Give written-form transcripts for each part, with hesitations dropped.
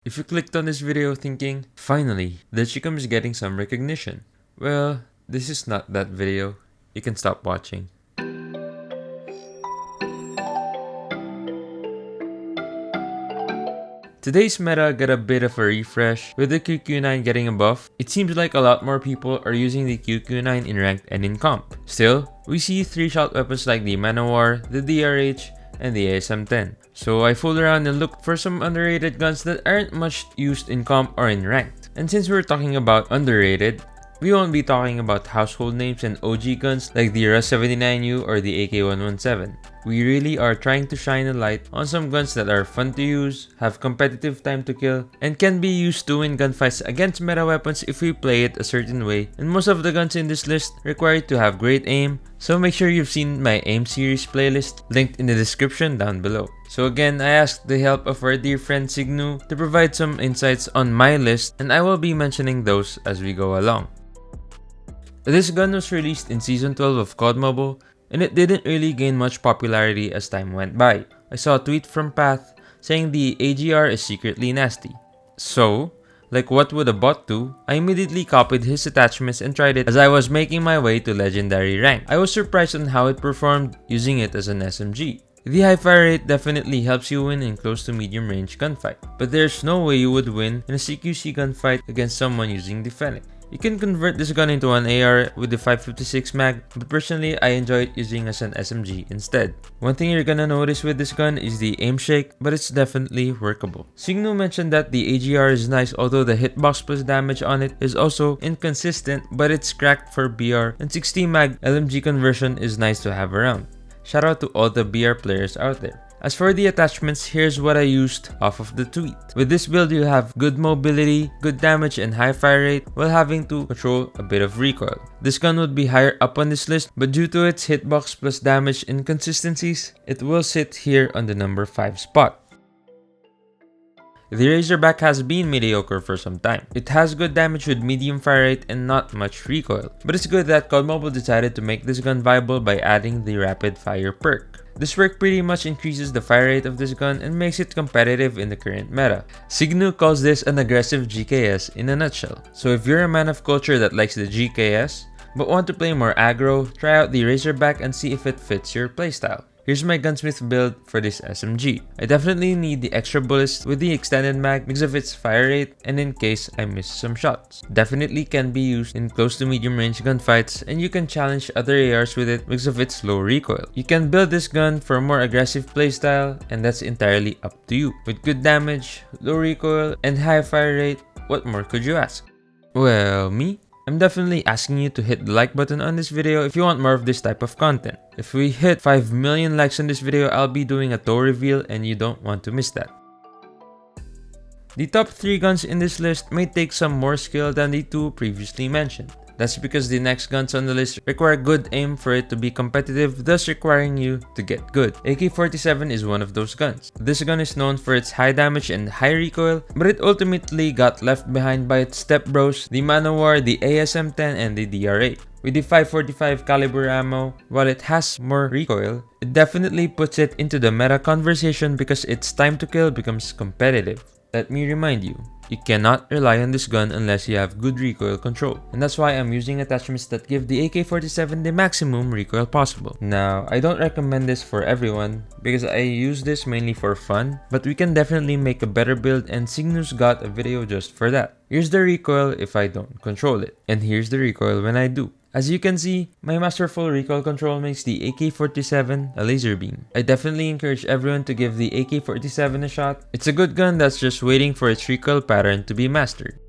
If you clicked on this video thinking, finally, the Chicum is getting some recognition, well, this is not that video. You can stop watching. Today's meta got a bit of a refresh, with the QQ9 getting a buff. It seems like a lot more people are using the QQ9 in ranked and in comp. Still, we see 3-shot weapons like the Manowar, the DRH, and the ASM-10. So I fooled around and looked for some underrated guns that aren't much used in comp or in ranked. And since we're talking about underrated, we won't be talking about household names and OG guns like the Ras-79U or the AK-117. We really are trying to shine a light on some guns that are fun to use, have competitive time to kill, and can be used to win gunfights against meta weapons if we play it a certain way. And most of the guns in this list require you to have great aim, so make sure you've seen my aim series playlist linked in the description down below. So again, I asked the help of our dear friend Signu to provide some insights on my list, and I will be mentioning those as we go along. This gun was released in Season 12 of COD Mobile, and it didn't really gain much popularity as time went by. I saw a tweet from Path saying the AGR is secretly nasty. So, like what would a bot do, I immediately copied his attachments and tried it as I was making my way to Legendary rank. I was surprised on how it performed using it as an SMG. The high fire rate definitely helps you win in close to medium range gunfight, but there's no way you would win in a CQC gunfight against someone using the Fennec. You can convert this gun into an AR with the 556 mag, but personally I enjoy it using as an SMG instead. One thing you're gonna notice with this gun is the aim shake, but it's definitely workable. Signu mentioned that the AGR is nice, although the hitbox plus damage on it is also inconsistent, but it's cracked for BR, and 60 mag LMG conversion is nice to have around. Shout out to all the BR players out there. As for the attachments, here's what I used off of the tweet. With this build, you have good mobility, good damage, and high fire rate while having to control a bit of recoil. This gun would be higher up on this list, but due to its hitbox plus damage inconsistencies, it will sit here on the number 5 spot. The Razorback has been mediocre for some time. It has good damage with medium fire rate and not much recoil, but it's good that COD Mobile decided to make this gun viable by adding the rapid fire perk. This perk pretty much increases the fire rate of this gun and makes it competitive in the current meta. Signu calls this an aggressive GKS in a nutshell. So if you're a man of culture that likes the GKS, but want to play more aggro, try out the Razorback and see if it fits your playstyle. Here's my gunsmith build for this SMG. I definitely need the extra bullets with the extended mag because of its fire rate and in case I miss some shots. Definitely can be used in close to medium range gunfights, and you can challenge other ARs with it because of its low recoil. You can build this gun for a more aggressive playstyle, and that's entirely up to you. With good damage, low recoil, and high fire rate, what more could you ask? Well, I'm definitely asking you to hit the like button on this video if you want more of this type of content. If we hit 5 million likes on this video, I'll be doing a toe reveal and you don't want to miss that. The top 3 guns in this list may take some more skill than the 2 previously mentioned. That's because the next guns on the list require good aim for it to be competitive, thus requiring you to get good. AK-47 is one of those guns. This gun is known for its high damage and high recoil, but it ultimately got left behind by its step bros, the Manowar, the ASM-10, and the DRA. With the 545 caliber ammo, while it has more recoil, it definitely puts it into the meta conversation because its time to kill becomes competitive. Let me remind you, you cannot rely on this gun unless you have good recoil control, and that's why I'm using attachments that give the AK-47 the maximum recoil possible. Now, I don't recommend this for everyone because I use this mainly for fun, but we can definitely make a better build and Signu's got a video just for that. Here's the recoil if I don't control it, and here's the recoil when I do. As you can see, my masterful recoil control makes the AK-47 a laser beam. I definitely encourage everyone to give the AK-47 a shot. It's a good gun that's just waiting for its recoil pattern to be mastered.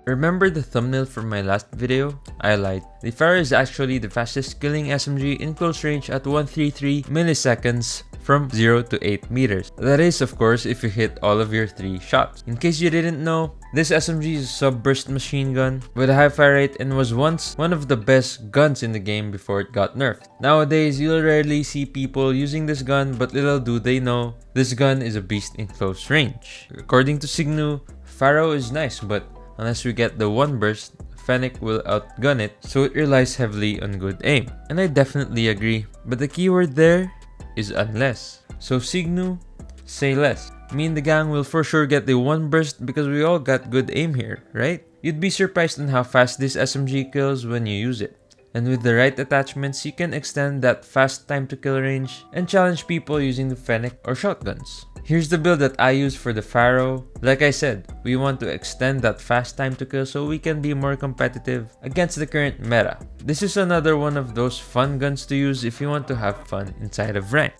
Remember the thumbnail from my last video? I lied. The Pharo is actually the fastest killing SMG in close range at 133 milliseconds from 0 to 8 meters. That is, of course, if you hit all of your 3 shots. In case you didn't know, this SMG is a sub-burst machine gun with a high fire rate and was once one of the best guns in the game before it got nerfed. Nowadays, you'll rarely see people using this gun, but little do they know, this gun is a beast in close range. According to Signu, Pharo is nice, but unless we get the one burst, Fennec will outgun it, so it relies heavily on good aim. And I definitely agree, but the keyword there is unless. So Signu, say less. Me and the gang will for sure get the one burst because we all got good aim here, right? You'd be surprised on how fast this SMG kills when you use it. And with the right attachments, you can extend that fast time to kill range and challenge people using the Fennec or shotguns. Here's the build that I use for the Pharo. Like I said, we want to extend that fast time to kill so we can be more competitive against the current meta. This is another one of those fun guns to use if you want to have fun inside of rank.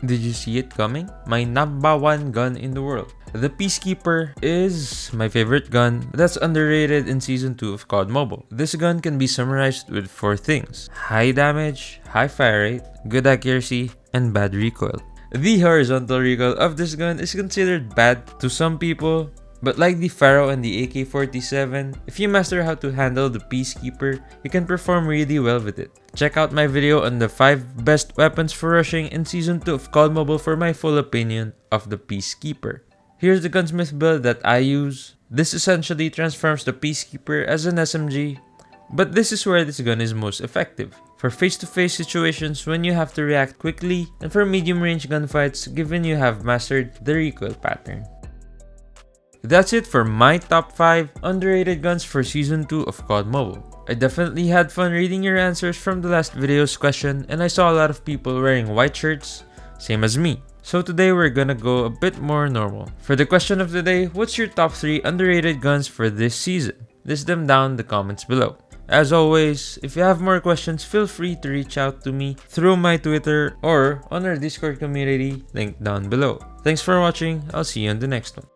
Did you see it coming? My number one gun in the world. The Peacekeeper is my favorite gun that's underrated in Season 2 of COD Mobile. This gun can be summarized with 4 things: high damage, high fire rate, good accuracy, and bad recoil. The horizontal recoil of this gun is considered bad to some people, but like the Pharo and the AK-47, if you master how to handle the Peacekeeper, you can perform really well with it. Check out my video on the 5 best weapons for rushing in Season 2 of COD Mobile for my full opinion of the Peacekeeper. Here's the gunsmith build that I use. This essentially transforms the Peacekeeper as an SMG, but this is where this gun is most effective. For face-to-face situations when you have to react quickly, and for medium-range gunfights given you have mastered the recoil pattern. That's it for my top 5 underrated guns for Season 2 of COD Mobile. I definitely had fun reading your answers from the last video's question, and I saw a lot of people wearing white shirts, same as me. So today we're gonna go a bit more normal. For the question of the day, what's your top 3 underrated guns for this season? List them down in the comments below. As always, if you have more questions, feel free to reach out to me through my Twitter or on our Discord community linked down below. Thanks for watching, I'll see you on the next one.